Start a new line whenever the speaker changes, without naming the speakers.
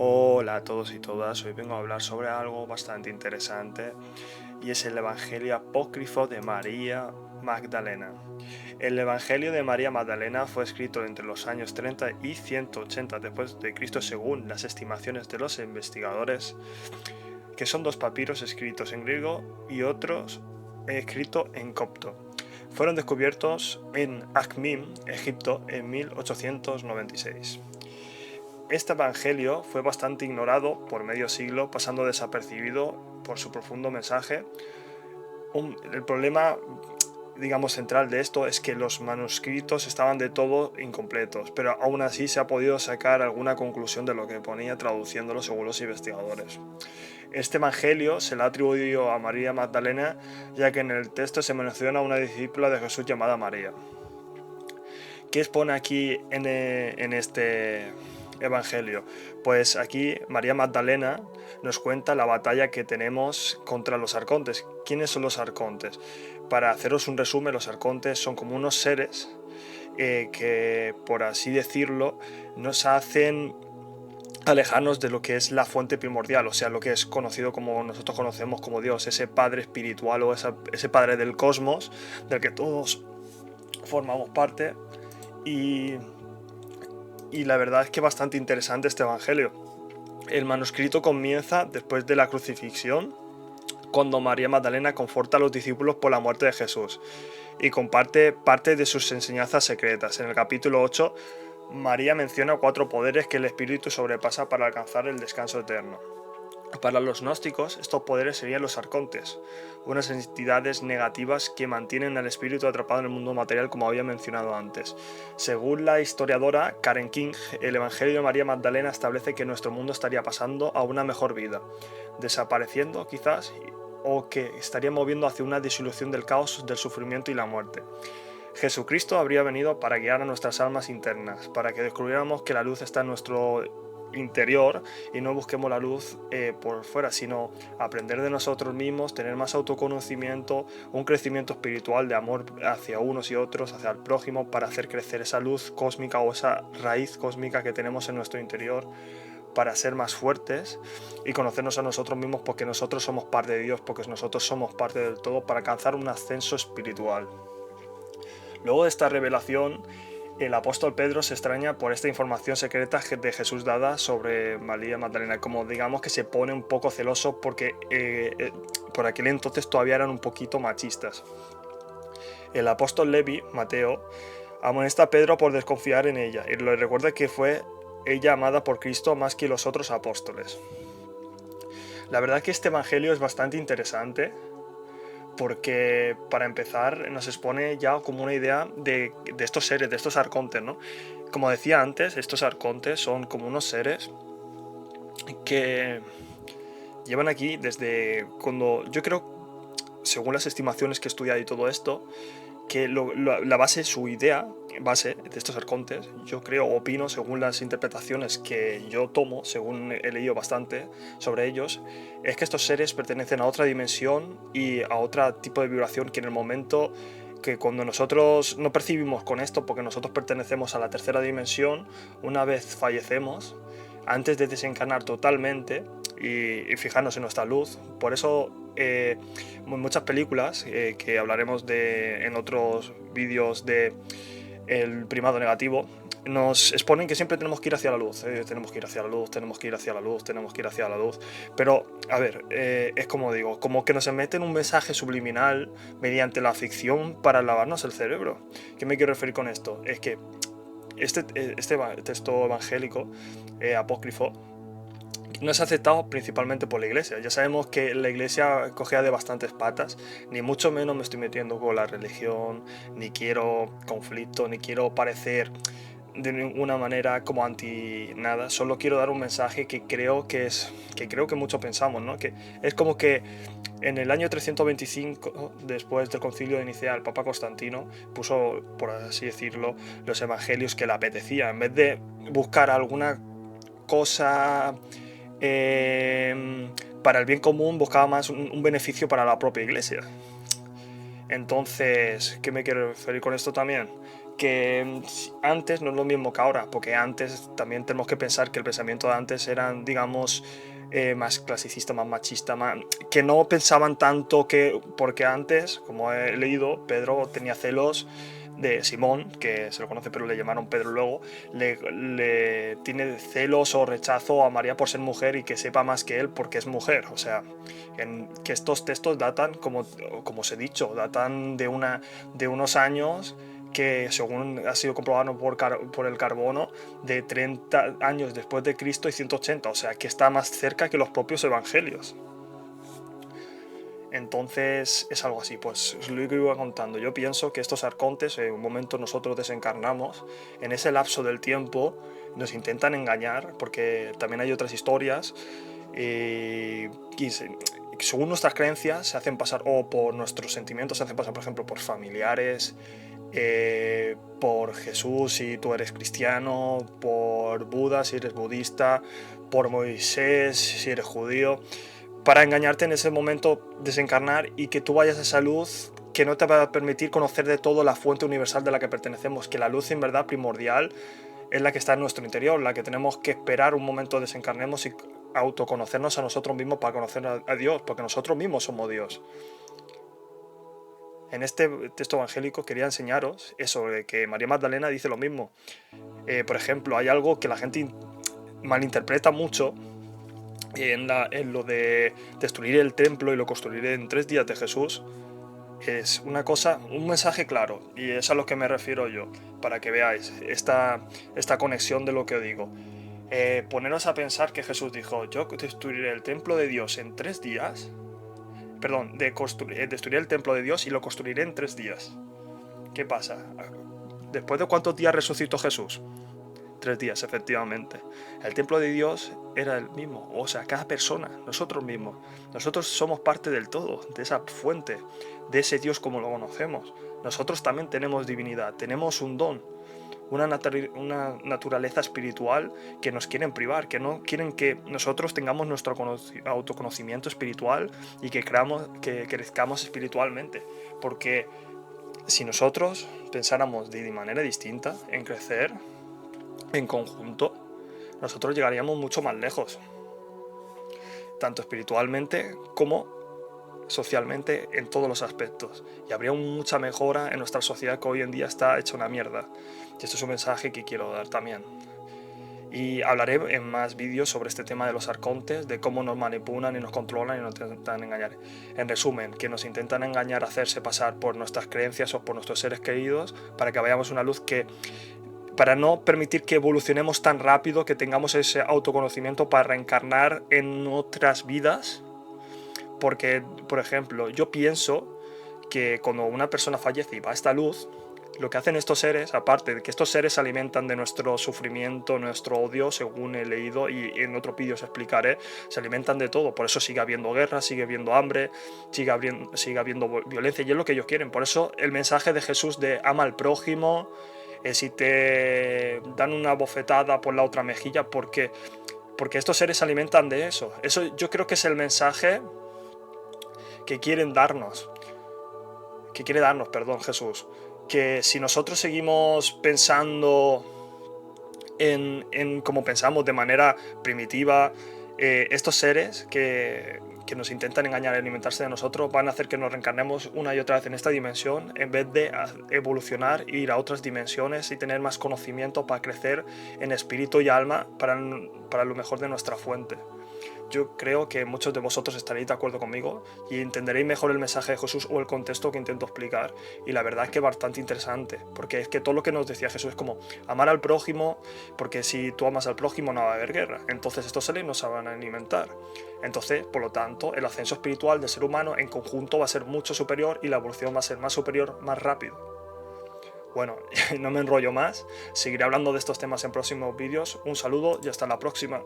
Hola a todos y todas, hoy vengo a hablar sobre algo bastante interesante y es el Evangelio apócrifo de María Magdalena. El Evangelio de María Magdalena fue escrito entre los años 30 y 180 después de Cristo según las estimaciones de los investigadores, que son dos papiros escritos en griego y otros escritos en copto. Fueron descubiertos en Akhmim, Egipto, en 1896. Este evangelio fue bastante ignorado por medio siglo, pasando desapercibido por su profundo mensaje. El problema, digamos, central de esto es que los manuscritos estaban de todo incompletos, pero aún así se ha podido sacar alguna conclusión de lo que ponía traduciéndolo según los investigadores. Este evangelio se le ha atribuido a María Magdalena, ya que en el texto se menciona a una discípula de Jesús llamada María. ¿Qué expone aquí en este evangelio? Pues aquí María Magdalena nos cuenta la batalla que tenemos contra los arcontes. ¿Quiénes son los arcontes? Para haceros un resumen, los arcontes son como unos seres que, por así decirlo, nos hacen alejarnos de lo que es la fuente primordial, o sea, lo que es conocido como nosotros conocemos como Dios, ese Padre espiritual o ese Padre del cosmos, del que todos formamos parte. Y, y la verdad es que es bastante interesante este evangelio. El manuscrito comienza después de la crucifixión, cuando María Magdalena conforta a los discípulos por la muerte de Jesús y comparte parte de sus enseñanzas secretas. En el capítulo 8, María menciona 4 poderes que el Espíritu sobrepasa para alcanzar el descanso eterno. Para los gnósticos, estos poderes serían los arcontes, unas entidades negativas que mantienen al espíritu atrapado en el mundo material, como había mencionado antes. Según la historiadora Karen King, el Evangelio de María Magdalena establece que nuestro mundo estaría pasando a una mejor vida, desapareciendo quizás, o que estaría moviendo hacia una disolución del caos, del sufrimiento y la muerte. Jesucristo habría venido para guiar a nuestras almas internas, para que descubriéramos que la luz está en nuestro interior y no busquemos la luz por fuera, sino aprender de nosotros mismos, tener más autoconocimiento, un crecimiento espiritual de amor hacia unos y otros, hacia el prójimo, para hacer crecer esa luz cósmica o esa raíz cósmica que tenemos en nuestro interior, para ser más fuertes y conocernos a nosotros mismos, porque nosotros somos parte de Dios, porque nosotros somos parte del todo, para alcanzar un ascenso espiritual. Luego de esta revelación, el apóstol Pedro se extraña por esta información secreta de Jesús dada sobre María Magdalena, como digamos que se pone un poco celoso porque por aquel entonces todavía eran un poquito machistas. El apóstol Levi, Mateo, amonesta a Pedro por desconfiar en ella y le recuerda que fue ella amada por Cristo más que los otros apóstoles. La verdad que este evangelio es bastante interesante, porque para empezar nos expone ya como una idea de estos seres, de estos arcontes, ¿no? Como decía antes, estos arcontes son como unos seres que llevan aquí desde cuando, yo creo, según las estimaciones que he estudiado y todo esto, que la base, su idea base de estos arcontes, yo creo, opino, según las interpretaciones que yo tomo, según he leído bastante sobre ellos, es que estos seres pertenecen a otra dimensión y a otro tipo de vibración, que en el momento que cuando nosotros no percibimos con esto, porque nosotros pertenecemos a la tercera dimensión, una vez fallecemos, antes de desencarnar totalmente y fijarnos en nuestra luz. Por eso muchas películas que hablaremos de en otros vídeos de el primado negativo, nos exponen que siempre tenemos que ir hacia la luz, tenemos que ir hacia la luz, tenemos que ir hacia la luz, tenemos que ir hacia la luz. Pero, a ver, es como digo, como que nos meten un mensaje subliminal mediante la ficción para lavarnos el cerebro. ¿Qué me quiero referir con esto? Es que este texto evangélico apócrifo no es aceptado principalmente por la iglesia. Ya sabemos que la iglesia cogea de bastantes patas, ni mucho menos me estoy metiendo con la religión, ni quiero conflicto, ni quiero parecer de ninguna manera como anti nada. Solo quiero dar un mensaje que creo que muchos pensamos, ¿no? Que es como que en el año 325, después del concilio de Nicea, el Papa Constantino puso, por así decirlo, los evangelios que le apetecía, en vez de buscar alguna cosa para el bien común, buscaba más un beneficio para la propia iglesia. Entonces, ¿qué me quiero referir con esto también? que antes no es lo mismo que ahora, porque antes también tenemos que pensar que el pensamiento de antes eran, digamos, más clasicista, más machista, que no pensaban tanto que, porque antes, como he leído, Pedro tenía celos de Simón, que se lo conoce pero le llamaron Pedro luego, le tiene celos o rechazo a María por ser mujer y que sepa más que él porque es mujer. O sea, que estos textos datan, como os he dicho, datan de unos años que, según ha sido comprobado por el carbono, de 30 años después de Cristo y 180, o sea, que está más cerca que los propios evangelios. Entonces es algo así, pues os lo iba contando. Yo pienso que estos arcontes, en un momento nosotros desencarnamos, en ese lapso del tiempo nos intentan engañar, porque también hay otras historias, y según nuestras creencias se hacen pasar, o por nuestros sentimientos se hacen pasar, por ejemplo, por familiares, por Jesús si tú eres cristiano, por Buda si eres budista, por Moisés si eres judío, para engañarte en ese momento, desencarnar, y que tú vayas a esa luz que no te va a permitir conocer de todo la fuente universal de la que pertenecemos, que la luz en verdad primordial es la que está en nuestro interior, la que tenemos que esperar un momento desencarnemos y autoconocernos a nosotros mismos para conocer a Dios, porque nosotros mismos somos Dios. En este texto evangélico quería enseñaros eso, de que María Magdalena dice lo mismo. Por ejemplo, hay algo que la gente malinterpreta mucho en lo de destruir el templo y lo construiré en 3 días de Jesús. Es una cosa, un mensaje claro, y es a lo que me refiero yo, para que veáis esta conexión de lo que os digo. Poneros a pensar que Jesús dijo: yo destruiré el templo de Dios en 3 días. Perdón, destruiré el templo de Dios y lo construiré en 3 días. ¿Qué pasa? ¿Después de cuántos días resucitó Jesús? 3 días, efectivamente. El templo de Dios era el mismo, o sea, cada persona, nosotros mismos. Nosotros somos parte del todo, de esa fuente, de ese Dios como lo conocemos. Nosotros también tenemos divinidad, tenemos un don, una naturaleza espiritual que nos quieren privar, que no quieren que nosotros tengamos nuestro autoconocimiento espiritual y que crezcamos espiritualmente. Porque si nosotros pensáramos de manera distinta en crecer en conjunto, nosotros llegaríamos mucho más lejos, tanto espiritualmente como socialmente, en todos los aspectos, y habría mucha mejora en nuestra sociedad, que hoy en día está hecha una mierda. Y esto es un mensaje que quiero dar también. Y hablaré en más vídeos sobre este tema de los arcontes, de cómo nos manipulan y nos controlan y nos intentan engañar. En resumen, que nos intentan engañar, hacerse pasar por nuestras creencias o por nuestros seres queridos, para que vayamos una luz para no permitir que evolucionemos tan rápido, que tengamos ese autoconocimiento para reencarnar en otras vidas. Porque, por ejemplo, yo pienso que cuando una persona fallece y va a esta luz, lo que hacen estos seres, aparte de que estos seres se alimentan de nuestro sufrimiento, nuestro odio, según he leído y en otro vídeo os explicaré, se alimentan de todo. Por eso sigue habiendo guerra, sigue habiendo hambre, sigue habiendo violencia, y es lo que ellos quieren. Por eso el mensaje de Jesús de ama al prójimo, si te dan una bofetada por la otra mejilla, porque estos seres se alimentan de eso. Eso yo creo que es el mensaje que quiere darnos, perdón, Jesús. Que si nosotros seguimos pensando en como pensamos, de manera primitiva, estos seres que nos intentan engañar y alimentarse de nosotros van a hacer que nos reencarnemos una y otra vez en esta dimensión, en vez de evolucionar e ir a otras dimensiones y tener más conocimiento para crecer en espíritu y alma para lo mejor de nuestra fuente. Yo creo que muchos de vosotros estaréis de acuerdo conmigo y entenderéis mejor el mensaje de Jesús o el contexto que intento explicar. Y la verdad es que es bastante interesante, porque es que todo lo que nos decía Jesús es como amar al prójimo, porque si tú amas al prójimo no va a haber guerra. Entonces estos seres no se van a alimentar. Entonces, por lo tanto, el ascenso espiritual del ser humano en conjunto va a ser mucho superior y la evolución va a ser más superior, más rápido. Bueno, no me enrollo más, seguiré hablando de estos temas en próximos vídeos. Un saludo y hasta la próxima.